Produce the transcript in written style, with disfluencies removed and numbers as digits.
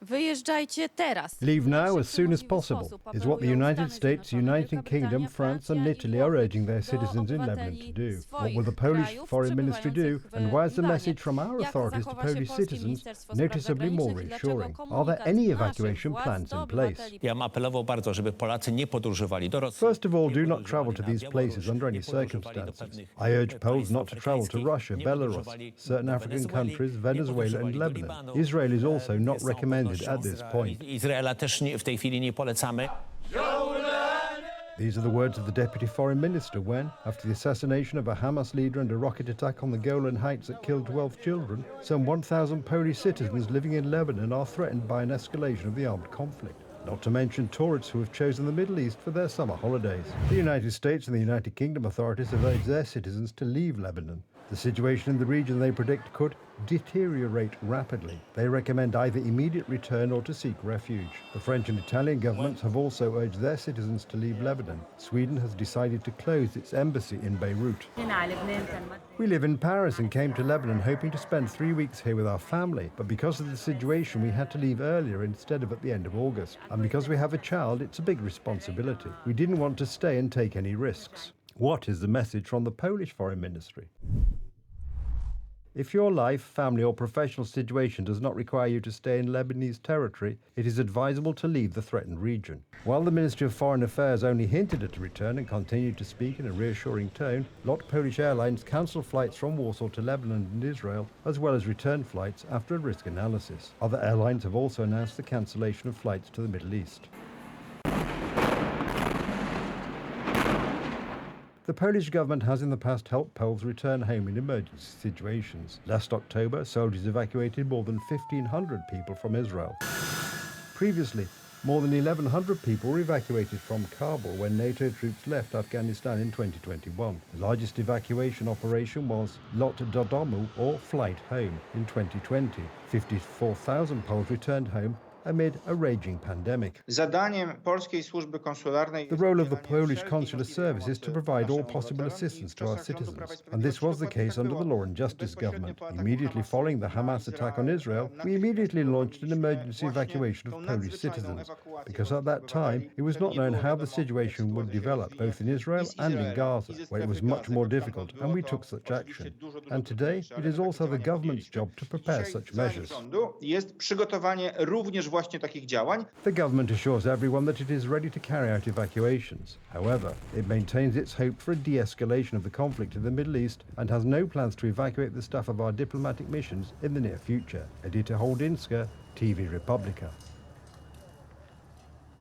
Wyjeżdżajcie teraz. Leave now as soon as possible is what the United States, United Kingdom, France and Italy are urging their citizens in Lebanon to do. What will the Polish Foreign Ministry do, and why is the message from our authorities to Polish citizens noticeably more reassuring? Are there any evacuation plans in place? First of all, do not travel to these places under any circumstances. I urge Poles not to travel to Russia, Belarus, certain African countries, Venezuela and Lebanon. Israel is also not recommended at this point. These are the words of the Deputy Foreign Minister when, after the assassination of a Hamas leader and a rocket attack on the Golan Heights that killed 12 children, some 1,000 Polish citizens living in Lebanon are threatened by an escalation of the armed conflict. Not to mention tourists who have chosen the Middle East for their summer holidays. The United States and the United Kingdom authorities have urged their citizens to leave Lebanon. The situation in the region, they predict, could deteriorate rapidly. They recommend either immediate return or to seek refuge. The French and Italian governments have also urged their citizens to leave Lebanon. Sweden has decided to close its embassy in Beirut. We live in Paris and came to Lebanon hoping to spend 3 weeks here with our family, but because of the situation we had to leave earlier instead of at the end of August. And because we have a child, it's a big responsibility. We didn't want to stay and take any risks. What is the message from the Polish Foreign Ministry? If your life, family or professional situation does not require you to stay in Lebanese territory, it is advisable to leave the threatened region. While the Ministry of Foreign Affairs only hinted at a return and continued to speak in a reassuring tone, LOT Polish Airlines cancelled flights from Warsaw to Lebanon and Israel, as well as return flights after a risk analysis. Other airlines have also announced the cancellation of flights to the Middle East. The Polish government has in the past helped Poles return home in emergency situations. Last October, soldiers evacuated more than 1,500 people from Israel. Previously, more than 1,100 people were evacuated from Kabul when NATO troops left Afghanistan in 2021. The largest evacuation operation was Lot do Domu, or Flight Home, in 2020. 54,000 Poles returned home amid a raging pandemic. The role of the Polish Consular Service is to provide all possible assistance to our citizens, and this was the case under the Law and Justice government. Immediately following the Hamas attack on Israel, we immediately launched an emergency evacuation of Polish citizens, because at that time it was not known how the situation would develop, both in Israel and in Gaza, where it was much more difficult, and we took such action. And today, it is also the government's job to prepare such measures. The government assures everyone that it is ready to carry out evacuations. However, it maintains its hope for a de-escalation of the conflict in the Middle East and has no plans to evacuate the staff of our diplomatic missions in the near future. Edyta Holdinska, TV Republika.